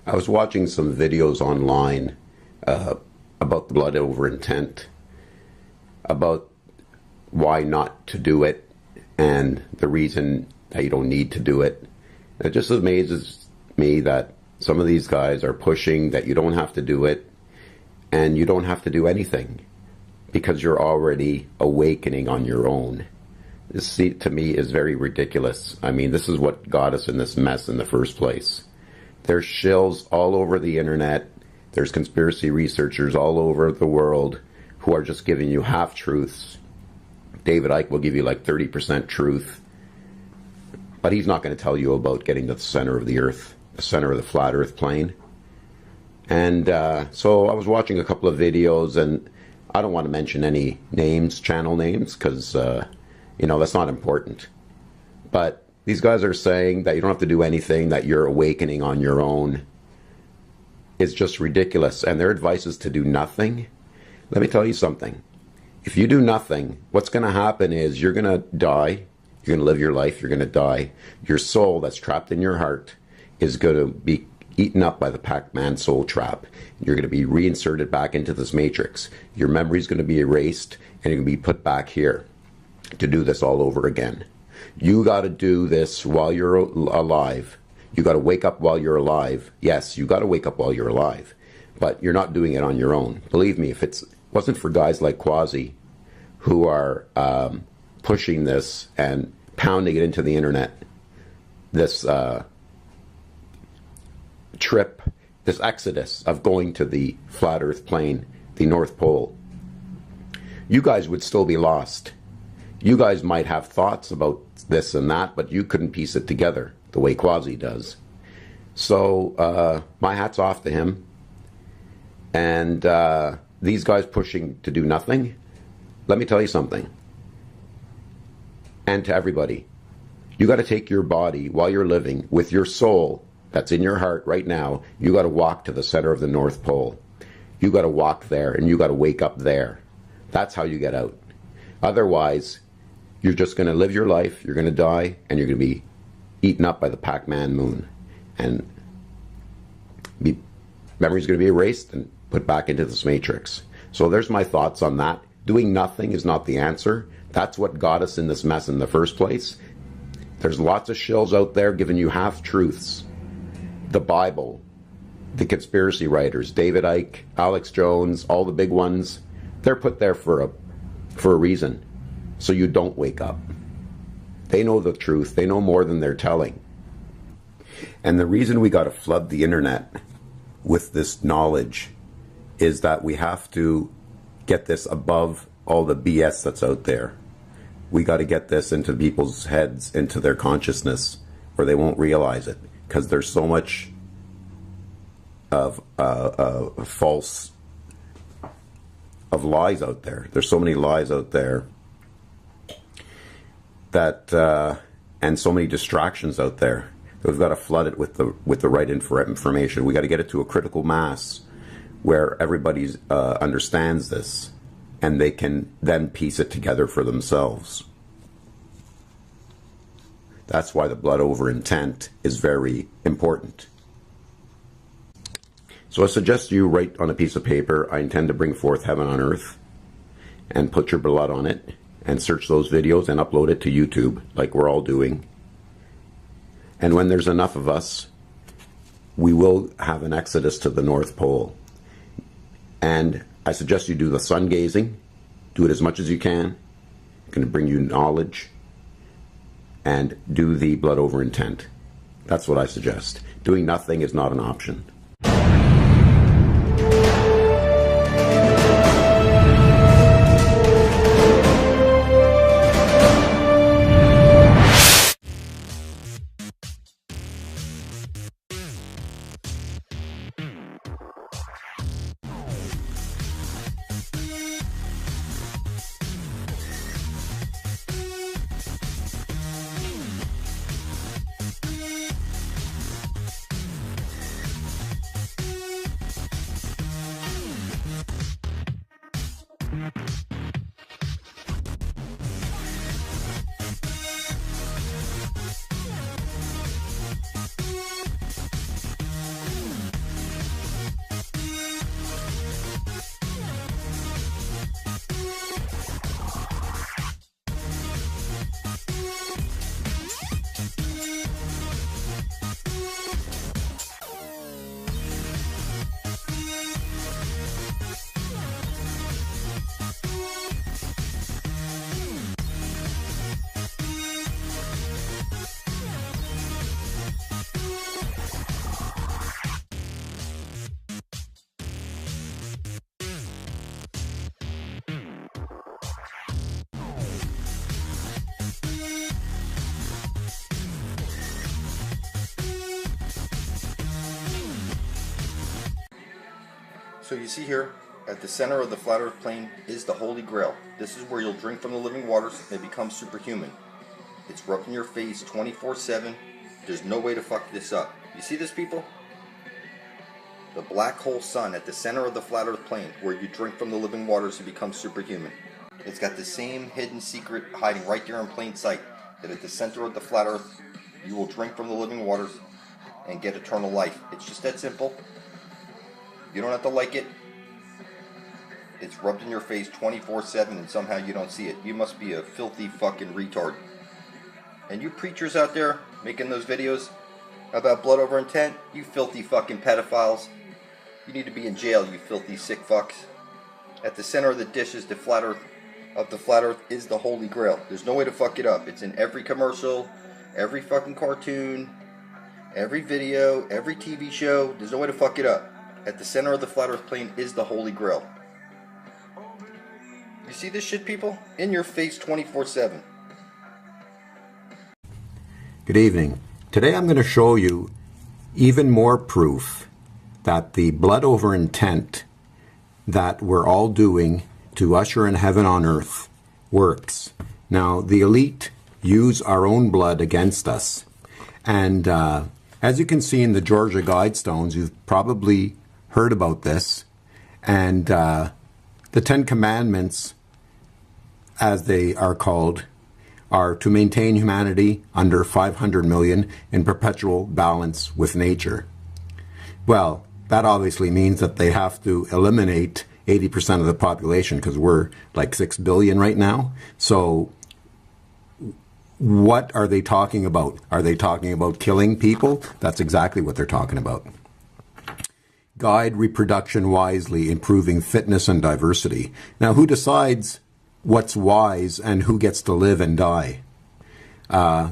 I was watching some videos online about the blood over intent, about why not to do it, and the reason that you don't need to do it. It just amazes me that some of these guys are pushing that you don't have to do it, and you don't have to do anything because you're already awakening on your own. This, to me, is very ridiculous. I mean, this is what got us in this mess in the first place. There's shills all over the internet. There's conspiracy researchers all over the world who are just giving you half-truths. David Icke will give you like 30% truth, but he's not going to tell you about getting to the center of the earth, the center of the flat earth plane. And so I was watching a couple of videos, and I don't want to mention any names, channel names, because, you know, that's not important. But these guys are saying that you don't have to do anything, that you're awakening on your own. It's just ridiculous. And their advice is to do nothing. Let me tell you something. If you do nothing, what's going to happen is you're going to die. You're going to live your life. You're going to die. Your soul that's trapped in your heart is going to be eaten up by the Pac-Man soul trap. You're going to be reinserted back into this matrix. Your memory is going to be erased, and you're going to be put back here to do this all over again. You got to do this while you're alive. You got to wake up while you're alive. Yes, you got to wake up while you're alive, but you're not doing it on your own. Believe me, if it wasn't for guys like Quasi who are pushing this and pounding it into the internet, this trip, this exodus of going to the flat earth plane, the North Pole, you guys would still be lost. You guys might have thoughts about this and that, but you couldn't piece it together the way Quasi does. So my hat's off to him. And these guys pushing to do nothing, let me tell you something. And to everybody, you got to take your body while you're living with your soul that's in your heart right now. You got to walk to the center of the North Pole. You got to walk there, and you got to wake up there. That's how you get out. Otherwise, you're just going to live your life, you're going to die, and you're going to be eaten up by the Pac-Man moon. And memory's going to be erased and put back into this matrix. So there's my thoughts on that. Doing nothing is not the answer. That's what got us in this mess in the first place. There's lots of shills out there giving you half-truths. The Bible, the conspiracy writers, David Icke, Alex Jones, all the big ones, they're put there for a reason. So you don't wake up. They know the truth. They know more than they're telling. And the reason we got to flood the internet with this knowledge is that we have to get this above all the BS that's out there. We got to get this into people's heads, into their consciousness, or they won't realize it, because there's so much of false, of lies out there. There's so many lies out there that and so many distractions out there. We've got to flood it with the right information. We got to get it to a critical mass where everybody understands this, and they can then piece it together for themselves. That's why the blood over intent is very important. So I suggest you write on a piece of paper, I intend to bring forth heaven on earth, and put your blood on it, and search those videos and upload it to YouTube, like we're all doing. And when there's enough of us, we will have an exodus to the North Pole. And I suggest you do the sun gazing. Do it as much as you can. It's going to bring you knowledge. And do the blood over intent. That's what I suggest. Doing nothing is not an option. So you see here, at the center of the flat earth plane is the Holy Grail. This is where you'll drink from the living waters and become superhuman. It's rubbed in your face 24/7. There's no way to fuck this up. You see this, people? The black hole sun at the center of the flat earth plane, where you drink from the living waters and become superhuman. It's got the same hidden secret hiding right there in plain sight, that at the center of the flat earth, you will drink from the living waters and get eternal life. It's just that simple. You don't have to like it. It's rubbed in your face 24/7 and somehow you don't see it. You must be a filthy fucking retard. And you preachers out there making those videos about blood over intent, you filthy fucking pedophiles. You need to be in jail, you filthy sick fucks. At the center of the dish is the flat earth. Of the flat earth is the Holy Grail. There's no way to fuck it up. It's in every commercial, every fucking cartoon, every video, every TV show. There's no way to fuck it up. At the center of the flat earth plane is the Holy Grail. You see this shit, people? In your face 24/7. Good evening. Today I'm going to show you even more proof that the blood over intent that we're all doing to usher in heaven on earth works. Now, the elite use our own blood against us. And as you can see in the Georgia Guidestones, you've probably heard about this. And the 10 Commandments, as they are called, are to maintain humanity under 500 million in perpetual balance with nature. Well, that obviously means that they have to eliminate 80% of the population, because we're like 6 billion right now. So what are they talking about? Are they talking about killing people? That's exactly what they're talking about. Guide reproduction wisely, improving fitness and diversity. Now, who decides what's wise and who gets to live and die?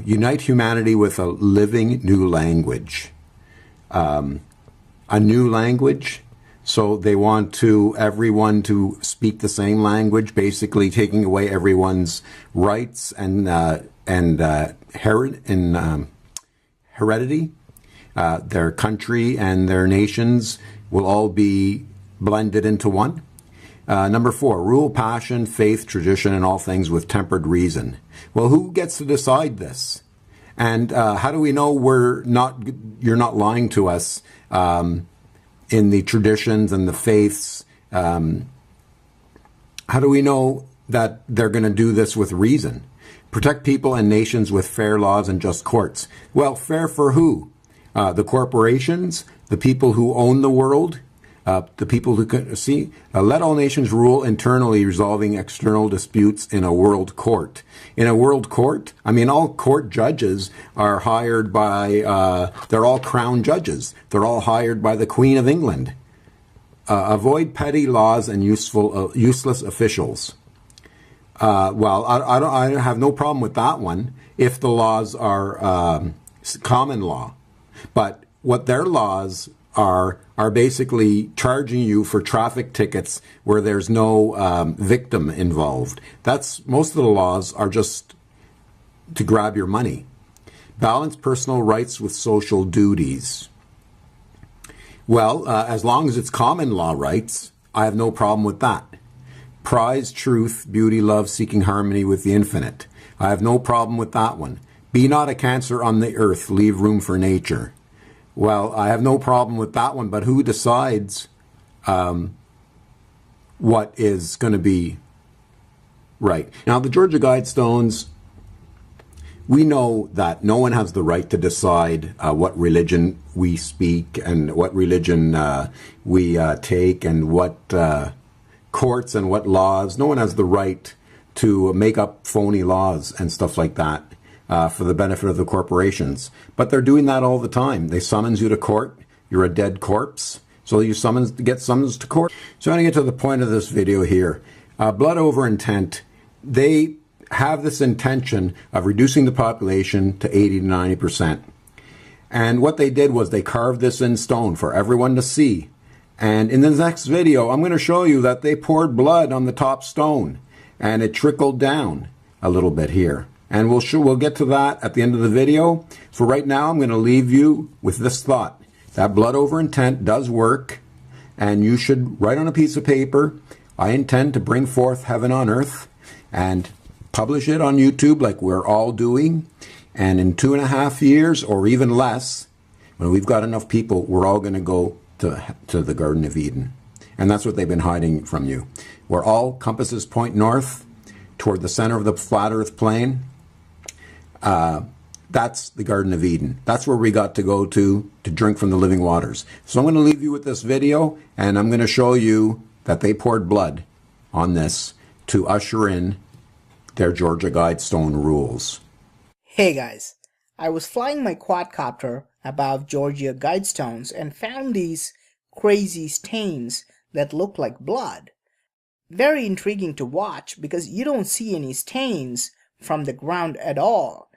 Unite humanity with a living new language. A new language. So they want everyone to speak the same language, basically taking away everyone's rights and heredity. Their country and their nations will all be blended into one. Number 4, rule passion, faith, tradition, and all things with tempered reason. Well, who gets to decide this? And how do we know you're not lying to us in the traditions and the faiths? How do we know that they're going to do this with reason? Protect people and nations with fair laws and just courts. Well, fair for who? The corporations, the people who own the world, the people who can see. Let all nations rule internally, resolving external disputes in a world court. In a world court, I mean, all court judges are hired by, they're all crown judges. They're all hired by the Queen of England. Avoid petty laws and useless officials. Well, I have no problem with that one if the laws are common law. But what their laws are basically charging you for traffic tickets where there's no victim involved. Most of the laws are just to grab your money. Balance personal rights with social duties. Well, as long as it's common law rights, I have no problem with that. Prize truth, beauty, love, seeking harmony with the infinite. I have no problem with that one. Be not a cancer on the earth, leave room for nature. Well, I have no problem with that one, but who decides what is going to be right? Now, the Georgia Guidestones, we know that no one has the right to decide what religion we speak and what religion we take and what courts and what laws. No one has the right to make up phony laws and stuff like that. For the benefit of the corporations. But they're doing that all the time. They summons you to court. You're a dead corpse. So you get summons to court. So I'm going to get to the point of this video here. Blood over intent. They have this intention of reducing the population to 80 to 90%. And what they did was they carved this in stone for everyone to see. And in the next video, I'm going to show you that they poured blood on the top stone. And it trickled down a little bit here. And we'll get to that at the end of the video. For right now, I'm going to leave you with this thought. That blood over intent does work. and you should write on a piece of paper, I intend to bring forth heaven on earth, and publish it on YouTube like we're all doing. And in 2.5 years, or even less, when we've got enough people, we're all going to go to the Garden of Eden. And that's what they've been hiding from you. Where all compasses point north toward the center of the flat earth plane, that's the Garden of Eden. That's where we got to go to drink from the living waters. So I'm going to leave you with this video, and I'm going to show you that they poured blood on this to usher in their Georgia Guidestone rules. Hey guys, I was flying my quadcopter above Georgia Guidestones and found these crazy stains that look like blood. Very intriguing to watch because you don't see any stains from the ground at all.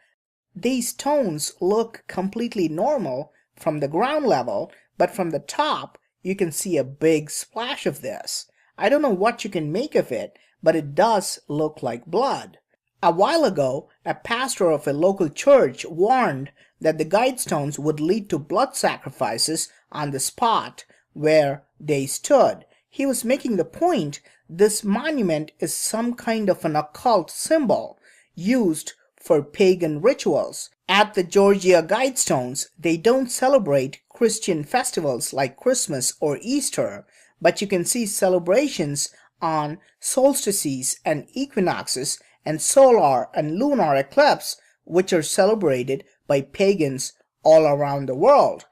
These stones look completely normal from the ground level, but from the top you can see a big splash of this. I don't know what you can make of it, but it does look like blood. A while ago, a pastor of a local church warned that the Guidestones would lead to blood sacrifices on the spot where they stood. He was making the point this monument is some kind of an occult symbol used for pagan rituals. At the Georgia Guidestones, they don't celebrate Christian festivals like Christmas or Easter, but you can see celebrations on solstices and equinoxes and solar and lunar eclipse, which are celebrated by pagans all around the world.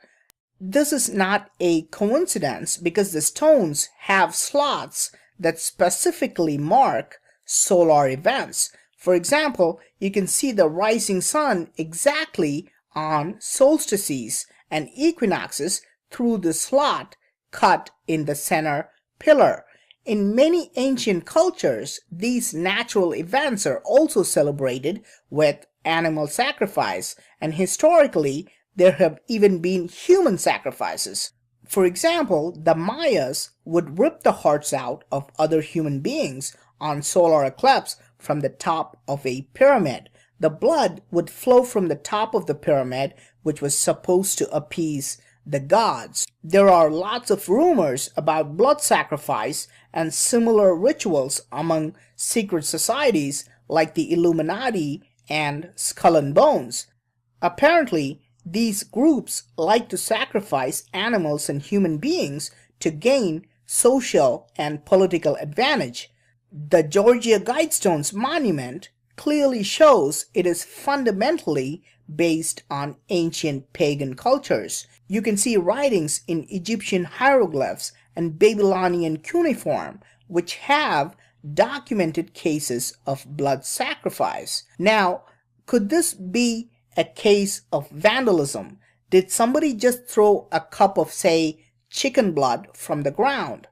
This is not a coincidence because the stones have slots that specifically mark solar events. For example, you can see the rising sun exactly on solstices and equinoxes through the slot cut in the center pillar. In many ancient cultures, these natural events are also celebrated with animal sacrifice, and historically, there have even been human sacrifices. For example, the Mayas would rip the hearts out of other human beings on solar eclipse from the top of a pyramid. The blood would flow from the top of the pyramid, which was supposed to appease the gods. There are lots of rumors about blood sacrifice and similar rituals among secret societies like the Illuminati and Skull and Bones. Apparently, these groups like to sacrifice animals and human beings to gain social and political advantage. The Georgia Guidestones monument clearly shows it is fundamentally based on ancient pagan cultures. You can see writings in Egyptian hieroglyphs and Babylonian cuneiform, which have documented cases of blood sacrifice. Now, could this be a case of vandalism? Did somebody just throw a cup of, say, chicken blood from the ground?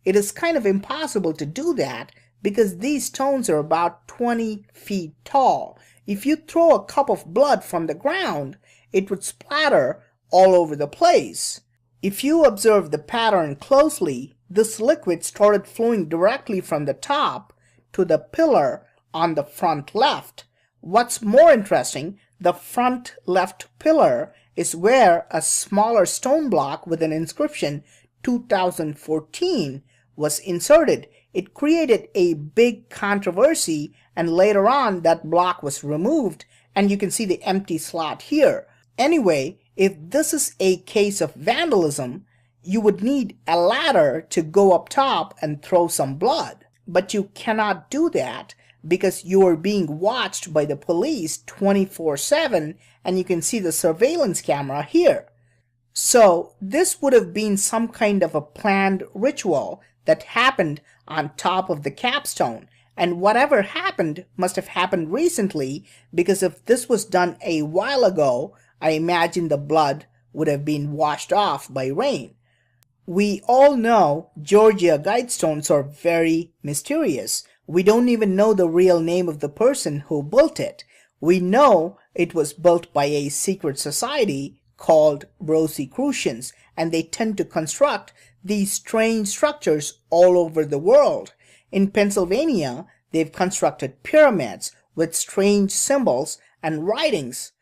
It is kind of impossible to do that because these stones are about 20 feet tall. If you throw a cup of blood from the ground, it would splatter all over the place. If you observe the pattern closely, this liquid started flowing directly from the top to the pillar on the front left. What's more interesting, the front left pillar is where a smaller stone block with an inscription 2014 was inserted. It created a big controversy, and later on that block was removed, and you can see the empty slot here. Anyway, if this is a case of vandalism, you would need a ladder to go up top and throw some blood. But you cannot do that because you are being watched by the police 24/7, and you can see the surveillance camera here. So this would have been some kind of a planned ritual that happened on top of the capstone, and whatever happened must have happened recently, because if this was done a while ago, I imagine the blood would have been washed off by rain. We all know Georgia Guidestones are very mysterious. We don't even know the real name of the person who built it. We know it was built by a secret society called Rosicrucians, and they tend to construct these strange structures all over the world. In Pennsylvania, they've constructed pyramids with strange symbols and writings.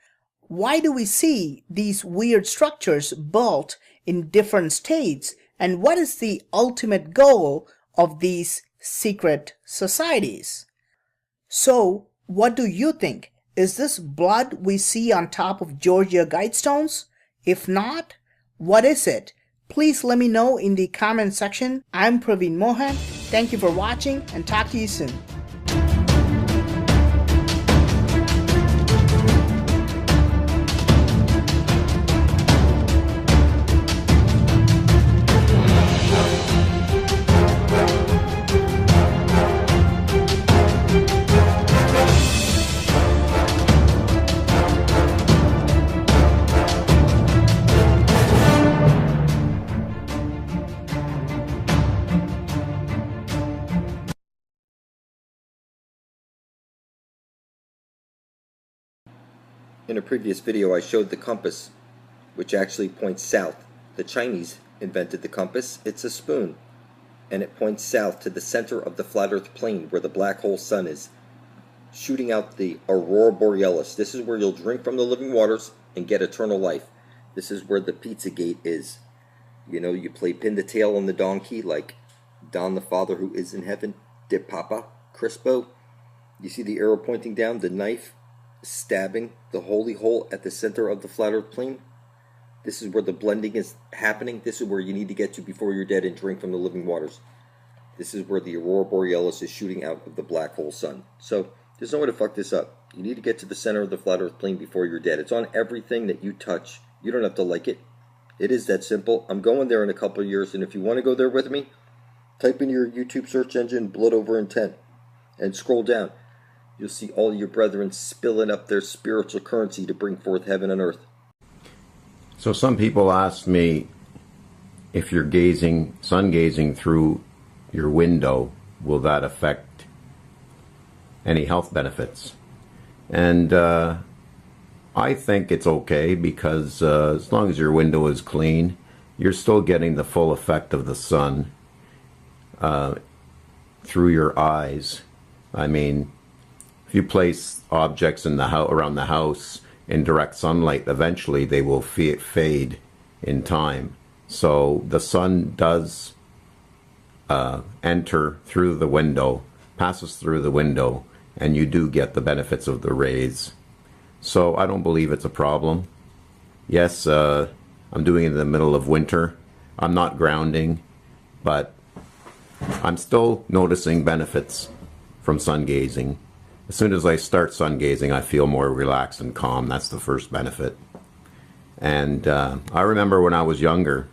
Why do we see these weird structures built in different states And what is the ultimate goal of these secret societies? So, what do you think? Is this blood we see on top of Georgia Guidestones? If not, what is it? Please let me know in the comment section. I'm Praveen Mohan. Thank you for watching and talk to you soon. In a previous video I showed the compass, which actually points south. The Chinese invented the compass. It's a spoon, and it points south to the center of the flat earth plane where the black hole sun is, shooting out the aurora borealis. This is where you'll drink from the living waters and get eternal life. This is where the pizza gate is. You know, you play pin the tail on the donkey like Don the Father who is in heaven, de Papa Crispo. You see the arrow pointing down, the knife stabbing the holy hole at the center of the flat earth plane. This is where the blending is happening. This is where you need to get to before you're dead and drink from the living waters. This is where the aurora borealis is shooting out of the black hole sun. So there's no way to fuck this up. You need to get to the center of the flat earth plane before you're dead. It's on everything that you touch. You don't have to like it. It is that simple. I'm going there in a couple of years, and if you want to go there with me, type in your YouTube search engine blood over intent and scroll down. You'll see all your brethren spilling up their spiritual currency to bring forth heaven and earth. So some people ask me if you're sun gazing through your window, will that affect any health benefits? And I think it's okay because as long as your window is clean, you're still getting the full effect of the sun through your eyes. I mean, if you place objects in the around the house in direct sunlight, eventually they will fade in time. So the sun does enter through the window, passes through the window, and you do get the benefits of the rays. So I don't believe it's a problem. Yes, I'm doing it in the middle of winter. I'm not grounding, but I'm still noticing benefits from sun gazing. As soon as I start sun gazing, I feel more relaxed and calm. That's the first benefit. And I remember when I was younger,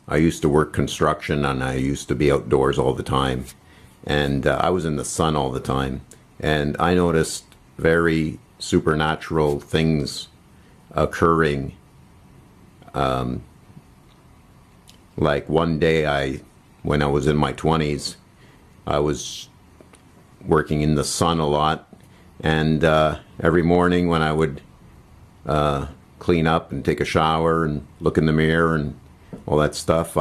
I used to work construction and I used to be outdoors all the time. And I was in the sun all the time. And I noticed very supernatural things occurring. Like one day, when I was in my 20s, I was working in the sun a lot, and every morning when I would clean up and take a shower and look in the mirror and all that stuff,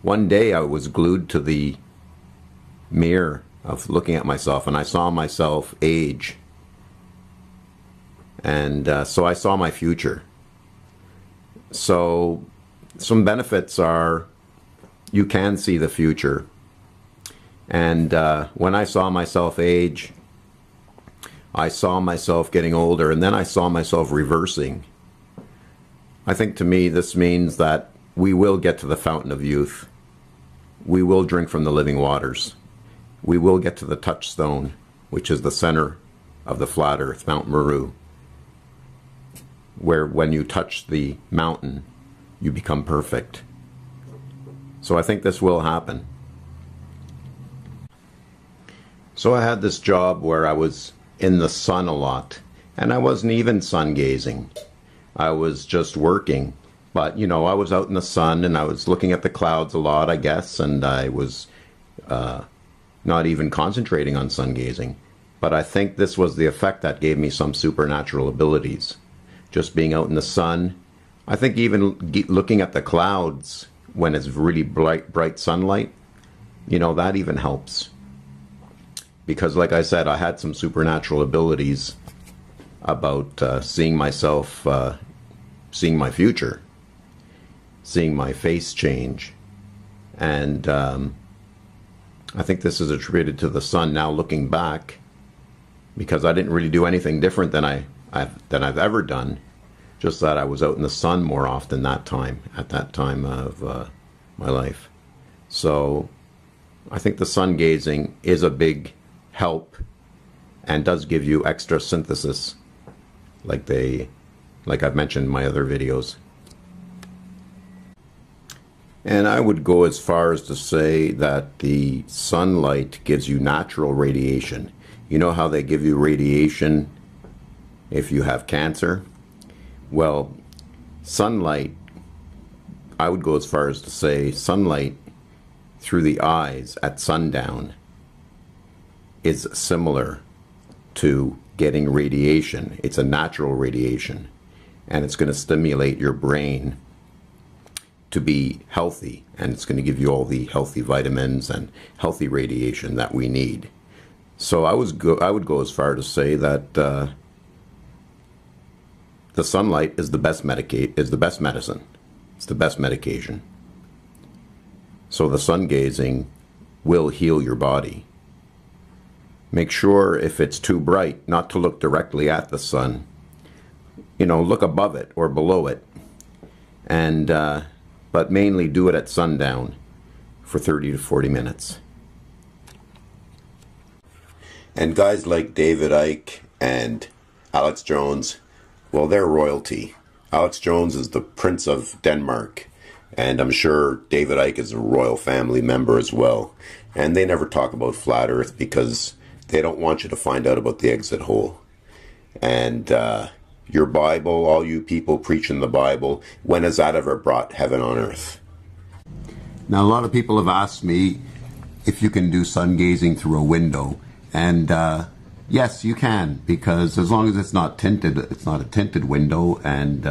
one day I was glued to the mirror of looking at myself, and I saw myself age, and so I saw my future. So some benefits are you can see the future. And when I saw myself age, I saw myself getting older, and then I saw myself reversing. I think to me this means that we will get to the fountain of youth. We will drink from the living waters. We will get to the touchstone, which is the center of the flat earth, Mount Meru, where when you touch the mountain, you become perfect. So I think this will happen. So I had this job where I was in the sun a lot, and I wasn't even sun gazing. I was just working, but you know, I was out in the sun and I was looking at the clouds a lot, I guess, and I was not even concentrating on sun gazing. But I think this was the effect that gave me some supernatural abilities. Just being out in the sun. I think even looking at the clouds when it's really bright sunlight, you know, that even helps. Because like I said, I had some supernatural abilities about seeing myself, seeing my future. seeing my face change. And I think this is attributed to the sun now looking back, because I didn't really do anything different than I've ever done. Just that I was out in the sun more often at that time of my life. So I think the sun gazing is a big help and does give you extra synthesis, like I've mentioned in my other videos. And I would go as far as to say that the sunlight gives you natural radiation. You know how they give you radiation if you have cancer? Well, sunlight, I would go as far as to say sunlight through the eyes at sundown is similar to getting radiation. It's a natural radiation, and it's going to stimulate your brain to be healthy, and it's going to give you all the healthy vitamins and healthy radiation that we need. So I would go as far to say that the sunlight is the best medicine. It's the best medication. So the sun gazing will heal your body. Make sure if it's too bright not to look directly at the sun. You know, look above it or below it, and but mainly do it at sundown for 30 to 40 minutes. And guys like David Icke and Alex Jones, well, they're royalty. Alex Jones is the Prince of Denmark, and I'm sure David Icke is a royal family member as well. And they never talk about flat earth because they don't want you to find out about the exit hole. And your Bible, all you people preaching the Bible, when has that ever brought heaven on earth? Now, a lot of people have asked me if you can do sun gazing through a window. And yes, you can, because as long as it's not tinted, it's not a tinted window, and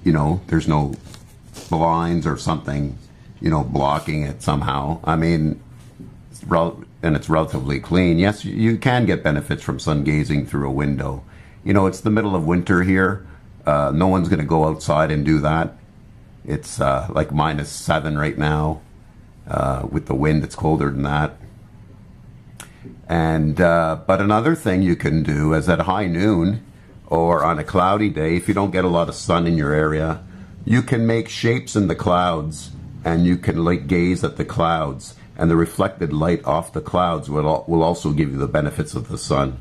you know, there's no blinds or something, you know, blocking it somehow. I mean, and it's relatively clean. Yes, you can get benefits from sun gazing through a window. You know, it's the middle of winter here. No one's going to go outside and do that. It's like -7 right now. With the wind, it's colder than that. And but another thing you can do is at high noon or on a cloudy day, if you don't get a lot of sun in your area, you can make shapes in the clouds, and you can like gaze at the clouds, and the reflected light off the clouds will also give you the benefits of the sun,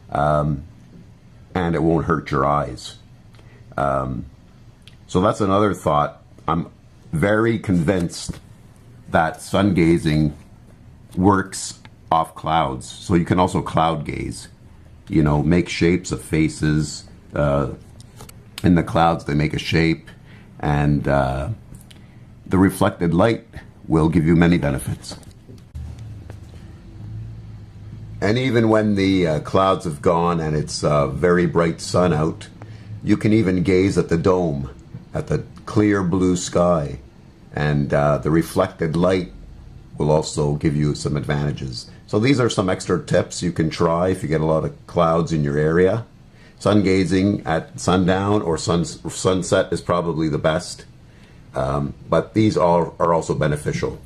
and it won't hurt your eyes. So that's another thought. I'm very convinced that sun gazing works off clouds. So you can also cloud gaze, you know, make shapes of faces in the clouds. They make a shape, and the reflected light will give you many benefits. And even when the clouds have gone and it's very bright sun out, you can even gaze at the dome, at the clear blue sky, and the reflected light will also give you some advantages. So these are some extra tips you can try if you get a lot of clouds in your area. Sun gazing at sundown or sunset is probably the best, but these all are also beneficial.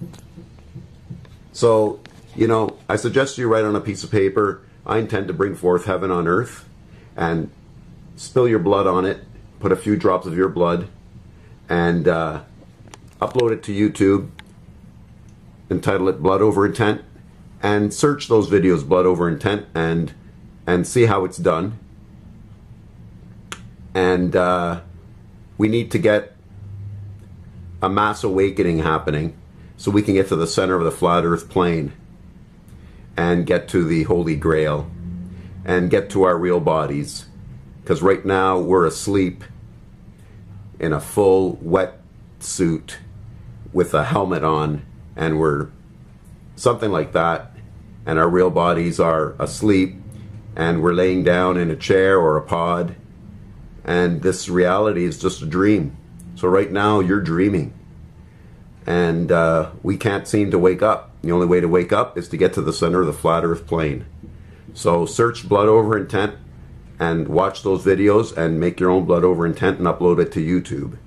So, you know, I suggest you write on a piece of paper, I intend to bring forth heaven on earth, and spill your blood on it, put a few drops of your blood, and upload it to YouTube, entitle it Blood Over Intent, and search those videos, Blood Over Intent, and see how it's done. And we need to get a mass awakening happening so we can get to the center of the flat earth plane and get to the Holy Grail and get to our real bodies. Because right now we're asleep in a full wet suit with a helmet on, and we're something like that, and our real bodies are asleep, and we're laying down in a chair or a pod, and this reality is just a dream. So right now you're dreaming, and we can't seem to wake up. The only way to wake up is to get to the center of the flat earth plane. So search Blood Over Intent and watch those videos and make your own Blood Over Intent and upload it to YouTube.